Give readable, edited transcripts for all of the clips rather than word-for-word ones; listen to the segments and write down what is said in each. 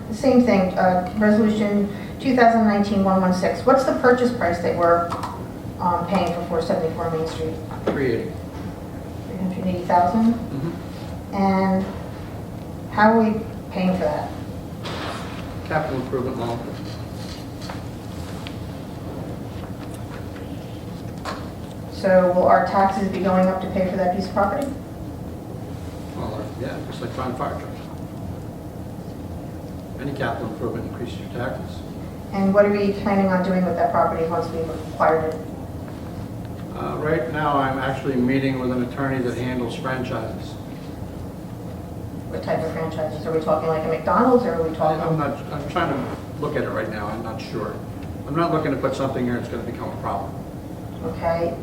the same thing, resolution 2019-116. What's the purchase price that we're paying for 474 Main Street? 380. 380,000? And how are we paying for that? Capital improvement loan. So will our taxes be going up to pay for that piece of property? Well, yeah, just like buying fire trucks. Any capital improvement increases your taxes. And what are we planning on doing with that property once we've acquired it? Right now, I'm actually meeting with an attorney that handles franchises. What type of franchises? Are we talking like a McDonald's, or are we talking? I'm trying to look at it right now, I'm not sure. I'm not looking to put something here that's going to become a problem. Okay,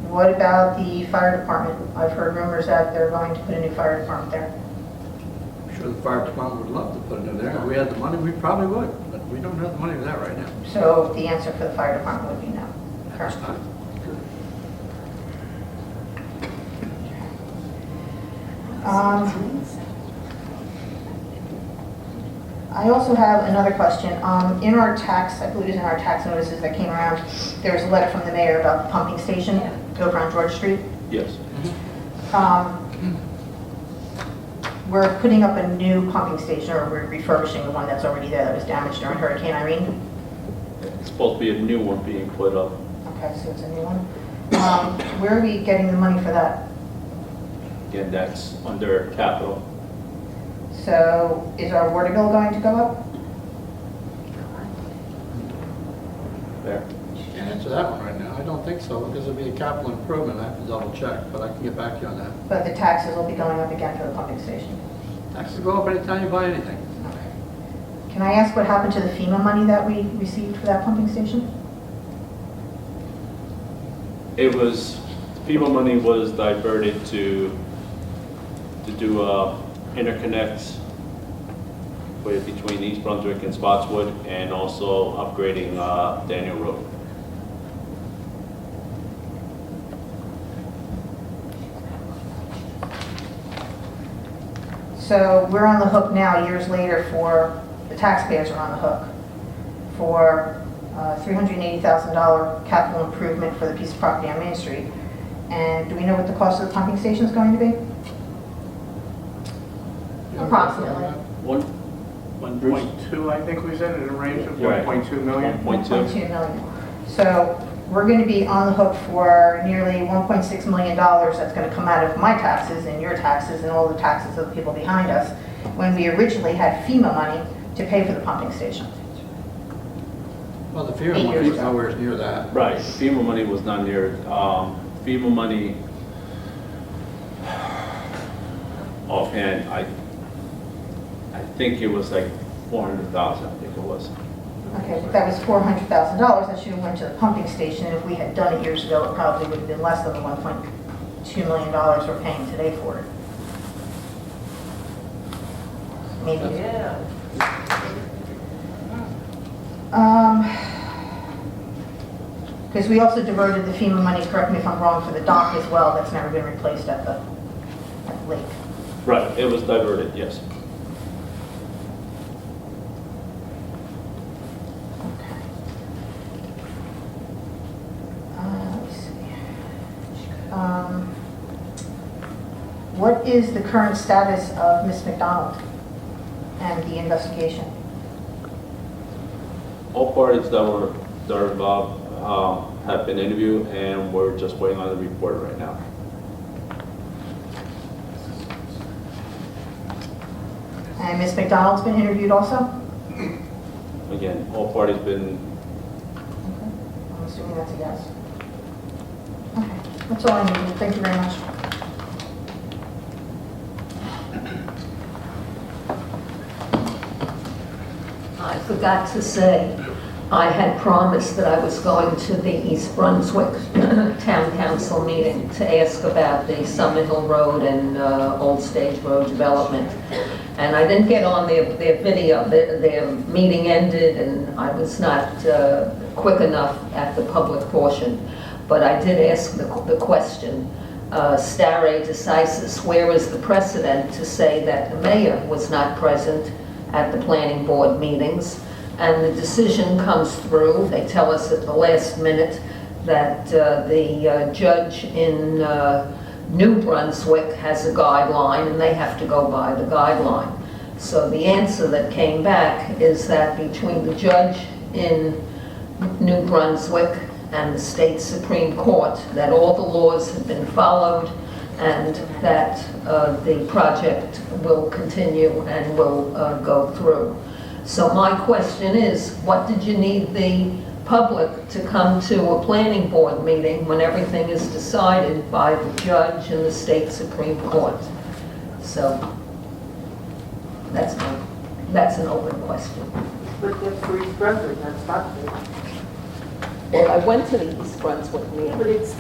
what about the fire department? I've heard rumors that they're going to put a new fire department there. I'm sure the fire department would love to put it in there. If we had the money, we probably would, but we don't have the money for that right now. So the answer for the fire department would be no. At this time. I also have another question. In our tax, I believe it's in our tax notices that came around, there was a letter from the mayor about the pumping station over on George Street. Yes. We're putting up a new pumping station, or we're refurbishing the one that's already there that was damaged during Hurricane Irene. It's supposed to be a new one being put up. Okay, so it's a new one. Where are we getting the money for that? Again, that's under capital. So is our water bill going to go up? There. Can't answer that one right now. I don't think so, because it'll be a capital improvement. I have to double check, but I can get back to you on that. But the taxes will be going up again for the pumping station. Taxes go up anytime you buy anything. Okay. Can I ask what happened to the FEMA money that we received for that pumping station? It was, FEMA money was diverted to do interconnects between East Brunswick and Spotswood, and also upgrading Daniel Road. So we're on the hook now, years later, for, the taxpayers are on the hook for $380,000 capital improvement for the piece of property on Main Street. And do we know what the cost of the pumping station is going to be? Approximately. 1.2, I think we said, in a range of Right. 1.2 million. 1.2. 1.2 million. So we're going to be on the hook for nearly $1.6 million that's going to come out of my taxes and your taxes and all the taxes of the people behind us, when we originally had FEMA money to pay for the pumping station. Well, the FEMA 8 money years is ago. nowhere near that. Right, FEMA money was not near, FEMA money, offhand, I think it was like 400,000, I think it was. Okay, but that was $400,000. That should have went to the pumping station. If we had done it years ago, it probably would have been less than the $1.2 million we're paying today for it. Maybe. Yeah. Because we also diverted the FEMA money, correct me if I'm wrong, for the dock as well. That's never been replaced at the lake. Right, it was diverted, yes. Okay. Let's see. What is the current status of Miss McDonald and the investigation? All parties that are involved have been interviewed, and we're just waiting on the report right now. And Miss McDonald's been interviewed also? Again, all parties been, Okay. I'm assuming that's a yes. Okay, that's all I need. Thank you very much. I forgot to say, I had promised that I was going to the East Brunswick Town Council meeting to ask about the Summit Hill Road and Old Stage Road development. And I didn't get on their video. Their meeting ended, and I was not quick enough at the public portion. But I did ask the question, stare decisis, where is the precedent to say that the mayor was not present at the planning board meetings, and the decision comes through. They tell us at the last minute that the judge in New Brunswick has a guideline, and they have to go by the guideline. So the answer that came back is that between the judge in New Brunswick and the state Supreme Court, that all the laws have been followed, and that the project will continue and will go through. So my question is, what did you need the public to come to a planning board meeting when everything is decided by the judge and the state Supreme Court? So that's an open question. But that's for East Brunswick, not Spotswood. Well, I went to the East Brunswick meeting, But it's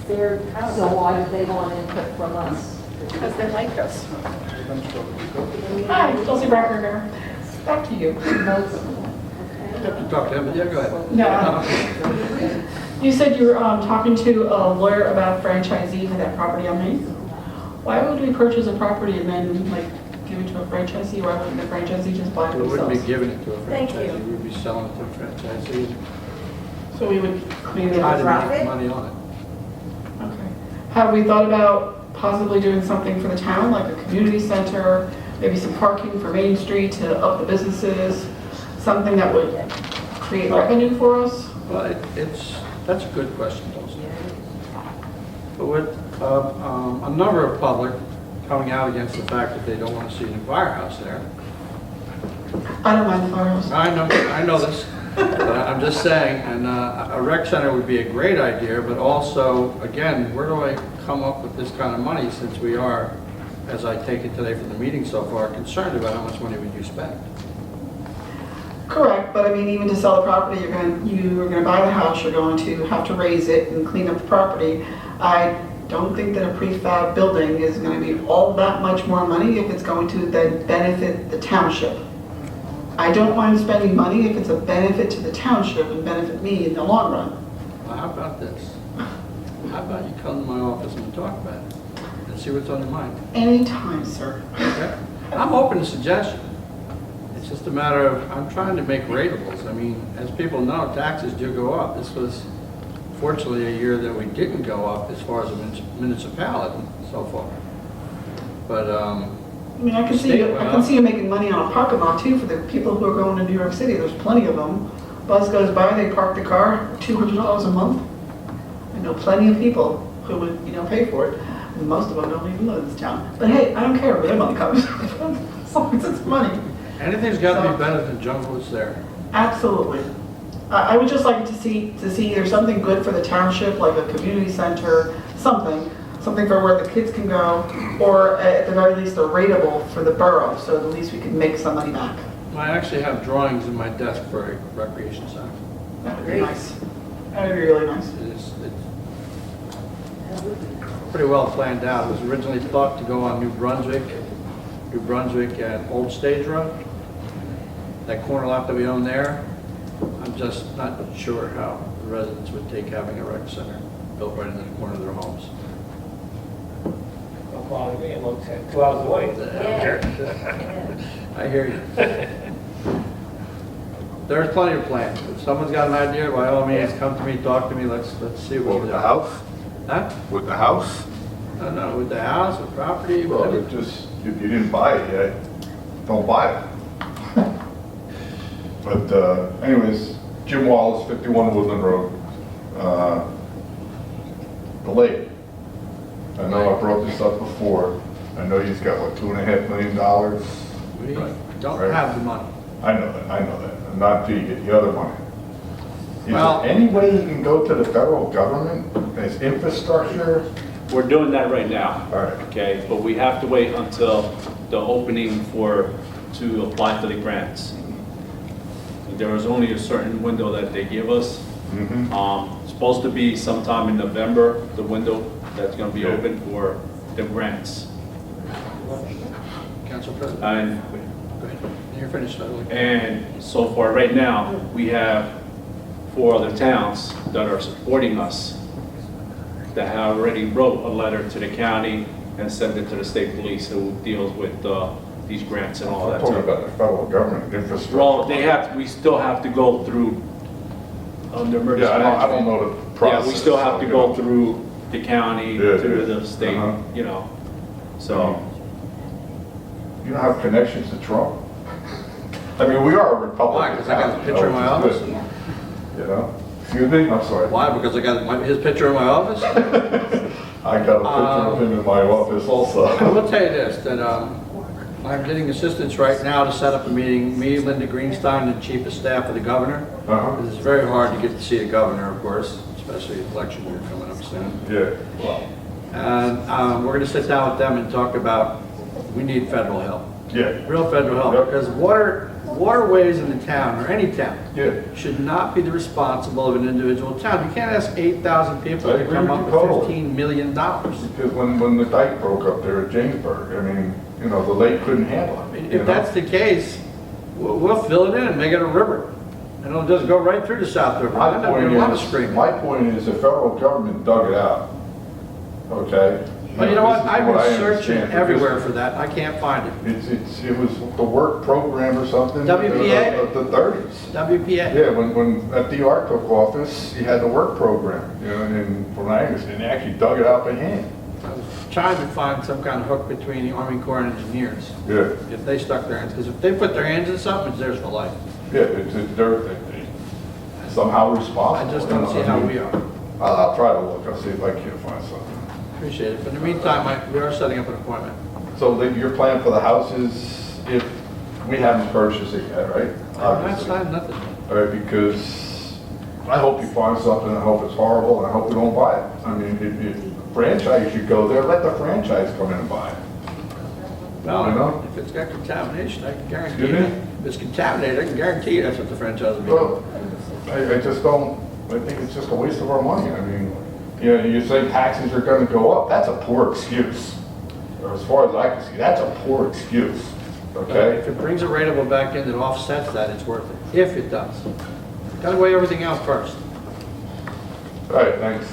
their house. so why did they want input from us? Because they like us. Hi, Chelsea Brackerger. Back to you. You have to talk to him, but yeah, go ahead. No. You said you were talking to a lawyer about franchisee for that property on Main. Why would we purchase a property and then like give it to a franchisee? Why wouldn't the franchisee just buy it We wouldn't be themselves? giving it to a Thank you. franchisee, we'd be selling it to a franchisee. So we would maybe. Try to profit? make money on it. Okay. Have we thought about possibly doing something for the town, like a community center, maybe some parking for Main Street to up the businesses? Something that would create revenue for us? Well, that's a good question, also. But with a number of public coming out against the fact that they don't want to see a new firehouse there. I don't mind the firehouse. I know this, but I'm just saying, and a rec center would be a great idea, but also, again, where do I come up with this kind of money since we are, as I take it today from the meeting so far, concerned about how much money we do spend? Correct, but I mean, even to sell the property, you're going to buy the house, you're going to have to raise it and clean up the property. I don't think that a prefab building is going to be all that much more money if it's going to then benefit the township. I don't mind spending money if it's a benefit to the township and benefit me in the long run. Well, how about this? How about you come to my office and talk about it and see what's on your mind? Anytime, sir. Okay? I'm open to suggestions. It's just a matter of, I'm trying to make ratables. I mean, as people know, taxes do go up. This was fortunately a year that we didn't go up as far as a municipality so far. But, I mean, I can see you making money on a parking lot too for the people who are going to New York City. There's plenty of them. Bus goes by, they park the car, $200 a month. I know plenty of people who would, pay for it. And most of them don't even live in this town. But hey, I don't care where their money comes. As long as it's money. anything's got to be better than junk that's there. Absolutely. I would just like to see either something good for the township, like a community center, something for where the kids can go, or at the very least a rateable for the borough, so at least we can make some money back. I actually have drawings in my desk for a recreation center. That would be nice. That would be really nice. It's pretty well planned out. It was originally thought to go on New Brunswick and Old Stage Road. That corner lot that we own there, I'm just not sure how the residents would take having a rec center built right in the corner of their homes. No problem, it looks at 2 hours away. I hear you. There's plenty of plans. If someone's got an idea, by all means, come to me, talk to me, let's see what we With do. the house? Huh? With the house? I don't know, with the house, with property, Well, whatever. it just, if you didn't buy it yet, don't buy it. But anyways, Jim Wallace, 51 Woodland Road. The lake. I know I brought this up before. I know he's got, what, $2.5 million? We don't Right. have the money. I know that. I'm not till you get the other money. Is Well- there any way you can go to the federal government as infrastructure? We're doing that right now. All right. Okay, but we have to wait until the opening to apply for the grants. There is only a certain window that they give us. Supposed to be sometime in November, the window that's gonna be Yeah. open for the grants. Council President, And, go ahead. You're finished. and so far, right now, we have 4 other towns that are supporting us that have already wrote a letter to the county and sent it to the state police who deals with these grants and all I'm that talking too. about the federal government infrastructure. Well, we still have to go through, under emergency Yeah, I don't management. know the Yeah, process. we still have to so, go you know. through the county, Yeah, through yeah. the state, Uh-huh. you know, so. You don't have connections to Trump? I mean, we are a Republican. Why? 'Cause I got the town, picture in my which is office? good, You know? Excuse me? I'm sorry. Why? Because I got his picture in my office? I got a picture of him in my office I also. will tell you this, that I'm getting assistance right now to set up a meeting, me, Linda Greenstein, the chief of staff of the governor. Uh-huh. It's very hard to get to see a governor, of course, especially election year coming up soon. Yeah, well, And we're going to sit down with them and talk about, we need federal help, yeah, real federal help, Yep. because waterways in the town, or any town, yeah. should not be the responsible of an individual town. You can't ask 8,000 people I to agree come with up you with totally. $15 million. Because when the dike broke up there at Jamesburg, I mean, you know, the lake couldn't handle I it. mean, you if know? that's the case, we'll fill it in and make it a river. And it'll just go right through the South River. My Then there'll be a lot of point is, screaming. my point is the federal government dug it out, okay? But you know what? This is I've what I been searching understand, everywhere because for that. I can't find it. It was the work program or something. WPA? Of the 30s. WPA. Yeah, when FDR took office, he had the work program, you know, and from what I understand, they actually dug it out by hand. I was trying to find some kind of hook between the Army Corps and Engineers. Yeah, If they stuck their hands, because if they put their hands in something, it's theirs for life. yeah, they're somehow responsible. I just don't see how we are. I'll try to look, I'll see if I can find something. Appreciate it. But in the meantime, we are setting up an appointment. So your plan for the house is, if, we haven't purchased it yet, right? I've Obviously. signed nothing. All right, because I hope you find something, I hope it's horrible, and I hope we don't buy it. I mean, if franchise should go there, let the franchise come in and buy it. You know? Well, if it's got contamination, I can guarantee Excuse you. me? If it's contaminated, I can guarantee you that's what the franchise will be. Well, I just don't, I think it's just a waste of our money. I mean, you know, you say taxes are gonna go up, that's a poor excuse. Or as far as I can see, that's a poor excuse, If okay? it brings a rateable back in that offsets that, it's worth it, if it does. Gotta weigh everything out first. All right, thanks.